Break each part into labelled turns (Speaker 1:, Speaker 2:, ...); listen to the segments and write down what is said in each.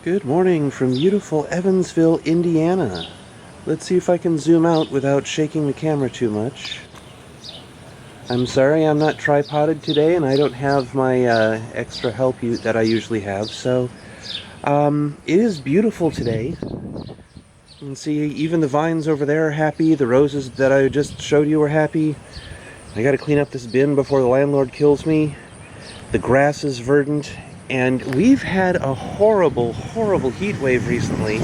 Speaker 1: Good morning from beautiful Evansville, Indiana. Let's see if I can zoom out without shaking the camera too much. I'm sorry I'm not tripoded today and I don't have my extra help that I usually have, so it is beautiful today. You can see even the vines over there are happy, the roses that I just showed you are happy. I gotta clean up this bin before the landlord kills me. The grass is verdant. And we've had a horrible, horrible heat wave recently.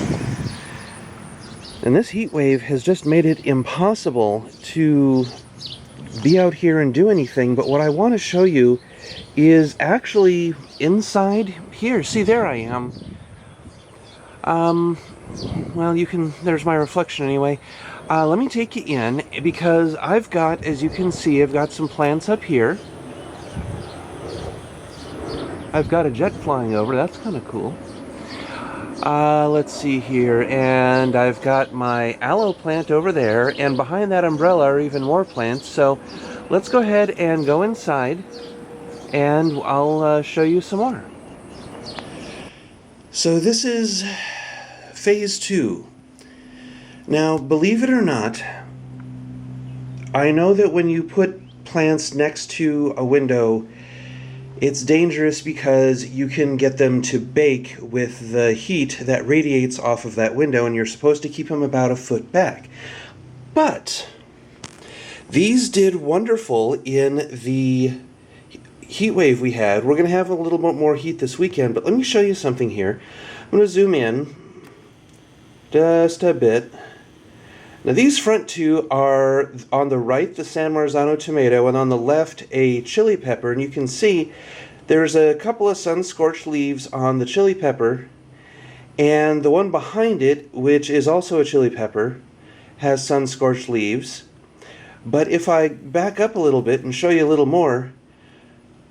Speaker 1: And this heat wave has just made it impossible to be out here and do anything. But what I want to show you is actually inside here. See, there I am. Well, there's my reflection anyway. Let me take you in because I've got, as you can see, I've got some plants up here. I've got a jet flying over, that's kind of cool. Let's see here, and I've got my aloe plant over there, and behind that umbrella are even more plants, so let's go ahead and go inside, and I'll show you some more. So this is phase 2. Now, believe it or not, I know that when you put plants next to a window, it's dangerous because you can get them to bake with the heat that radiates off of that window, and you're supposed to keep them about a foot back. But these did wonderful in the heat wave we had. We're going to have a little bit more heat this weekend, but let me show you something here. I'm going to zoom in just a bit. Now these front two are on the right the San Marzano tomato and on the left a chili pepper, and you can see there's a couple of sun-scorched leaves on the chili pepper, and the one behind it, which is also a chili pepper, has sun-scorched leaves. But if I back up a little bit and show you a little more,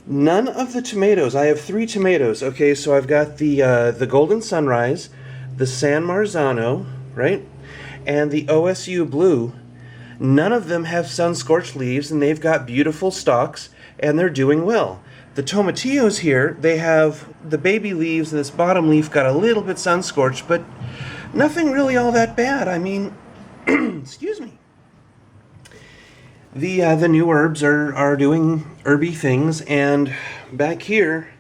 Speaker 1: none of the tomatoes, I have 3 tomatoes, okay, so I've got the Golden Sunrise, the San Marzano, right? And the OSU Blue, none of them have sun-scorched leaves, and they've got beautiful stalks, and they're doing well. The tomatillos here, they have the baby leaves, and this bottom leaf got a little bit sun-scorched, but nothing really all that bad. I mean, excuse me. The new herbs are doing herby things, and back here,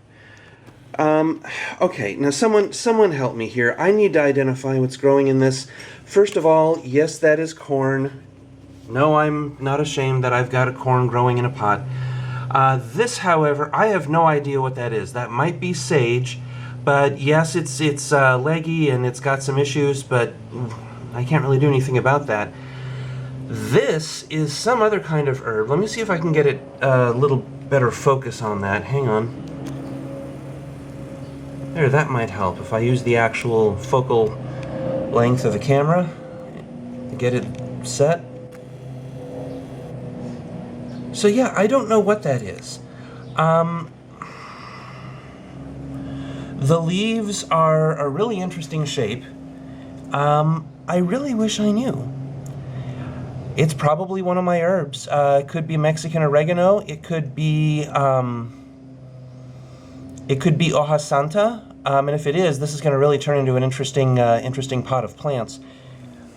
Speaker 1: okay, now someone help me here. I need to identify what's growing in this. First of all, yes, that is corn. No, I'm not ashamed that I've got a corn growing in a pot. This, however, I have no idea what that is. That might be sage, but yes, it's leggy and it's got some issues, but I can't really do anything about that. This is some other kind of herb. Let me see if I can get it a little better focus on that. Hang on. There, that might help if I use the actual focal length of the camera to get it set. So yeah, I don't know what that is. The leaves are a really interesting shape. I really wish I knew. It's probably one of my herbs. It could be Mexican oregano. It could be hoja santa. And if it is, this is going to really turn into an interesting pot of plants.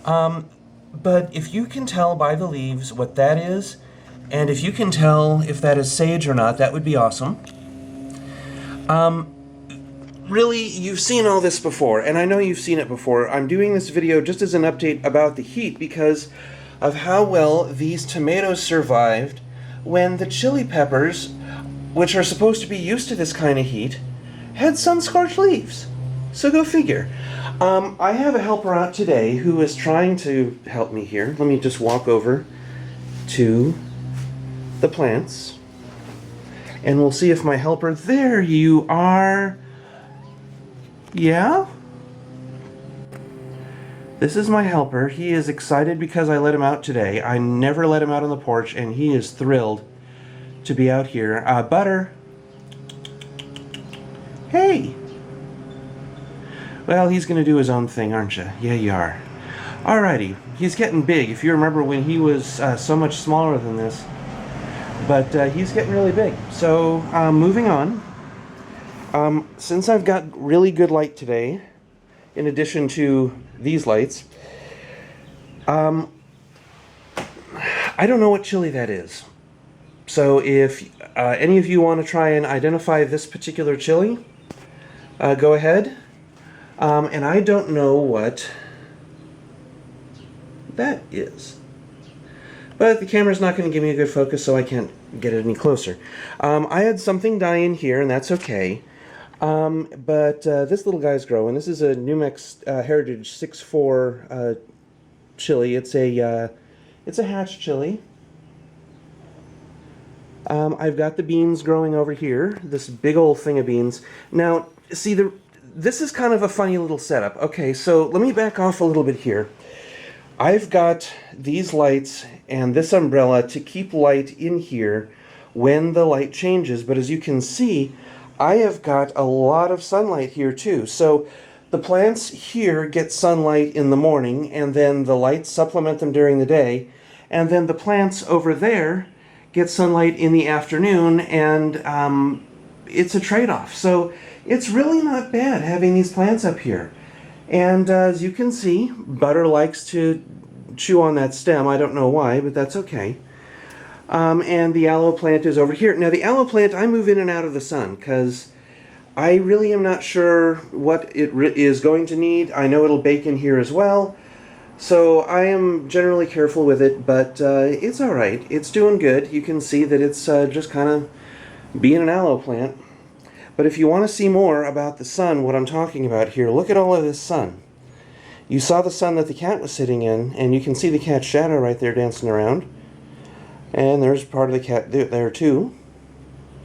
Speaker 1: But if you can tell by the leaves what that is, and if you can tell if that is sage or not, that would be awesome. Really, you've seen all this before, and I know you've seen it before. I'm doing this video just as an update about the heat because of how well these tomatoes survived when the chili peppers, which are supposed to be used to this kind of heat, had sun-scorched leaves. So go figure. I have a helper out today who is trying to help me here. Let me just walk over to the plants, and we'll see if my helper... There you are! Yeah? This is my helper. He is excited because I let him out today. I never let him out on the porch, and he is thrilled to be out here. Butter! Hey! Well, he's going to do his own thing, aren't you? Yeah, you are. Alrighty. He's getting big. If you remember when he was so much smaller than this. But he's getting really big. So, moving on. Since I've got really good light today, in addition to these lights. I don't know what chili that is. So if any of you want to try and identify this particular chili, go ahead. And I don't know what that is. But the camera's not going to give me a good focus, so I can't get it any closer. I had something die in here, and that's okay. But this little guy's growing. This is a New Mex Heritage 6.4 chili. It's a hatch chili. I've got the beans growing over here. This big old thing of beans. Now, see, this is kind of a funny little setup. Okay, so let me back off a little bit here. I've got these lights and this umbrella to keep light in here when the light changes, but as you can see, I have got a lot of sunlight here too. So the plants here get sunlight in the morning, and then the lights supplement them during the day, and then the plants over there get sunlight in the afternoon, and it's a trade-off. So it's really not bad having these plants up here. And as you can see, Butter likes to chew on that stem. I don't know why, but that's okay. And the aloe plant is over here. Now the aloe plant, I move in and out of the sun because I really am not sure what it is going to need. I know it'll bake in here as well. So I am generally careful with it, but it's alright. It's doing good. You can see that it's just kind of being an aloe plant. But if you want to see more about the sun, what I'm talking about here, look at all of this sun. You saw the sun that the cat was sitting in, and you can see the cat's shadow right there dancing around. And there's part of the cat there too.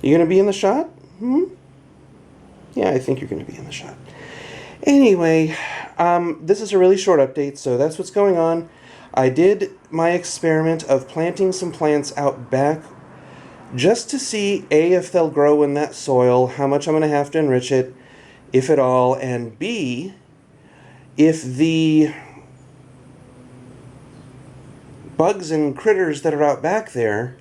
Speaker 1: You going to be in the shot? Hmm? Yeah, I think you're going to be in the shot. Anyway, this is a really short update, so that's what's going on. I did my experiment of planting some plants out back just to see, A, if they'll grow in that soil, how much I'm going to have to enrich it, if at all, and B, if the bugs and critters that are out back there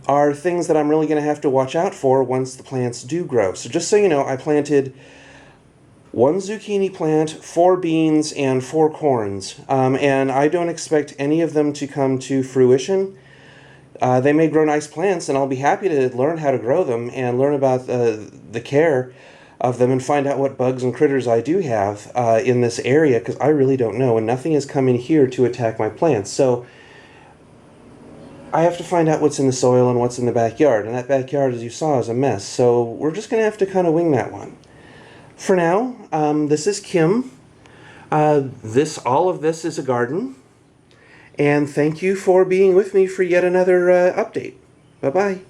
Speaker 1: are things that I'm really going to have to watch out for once the plants do grow. So just so you know, I planted 1 zucchini plant, 4 beans, and 4 corns. And I don't expect any of them to come to fruition. They may grow nice plants, and I'll be happy to learn how to grow them and learn about the care of them and find out what bugs and critters I do have in this area, because I really don't know, and nothing has come in here to attack my plants. So I have to find out what's in the soil and what's in the backyard, and that backyard, as you saw, is a mess. So we're just going to have to kind of wing that one. For now, this is Kim. All of this is a garden. And thank you for being with me for yet another update. Bye-bye.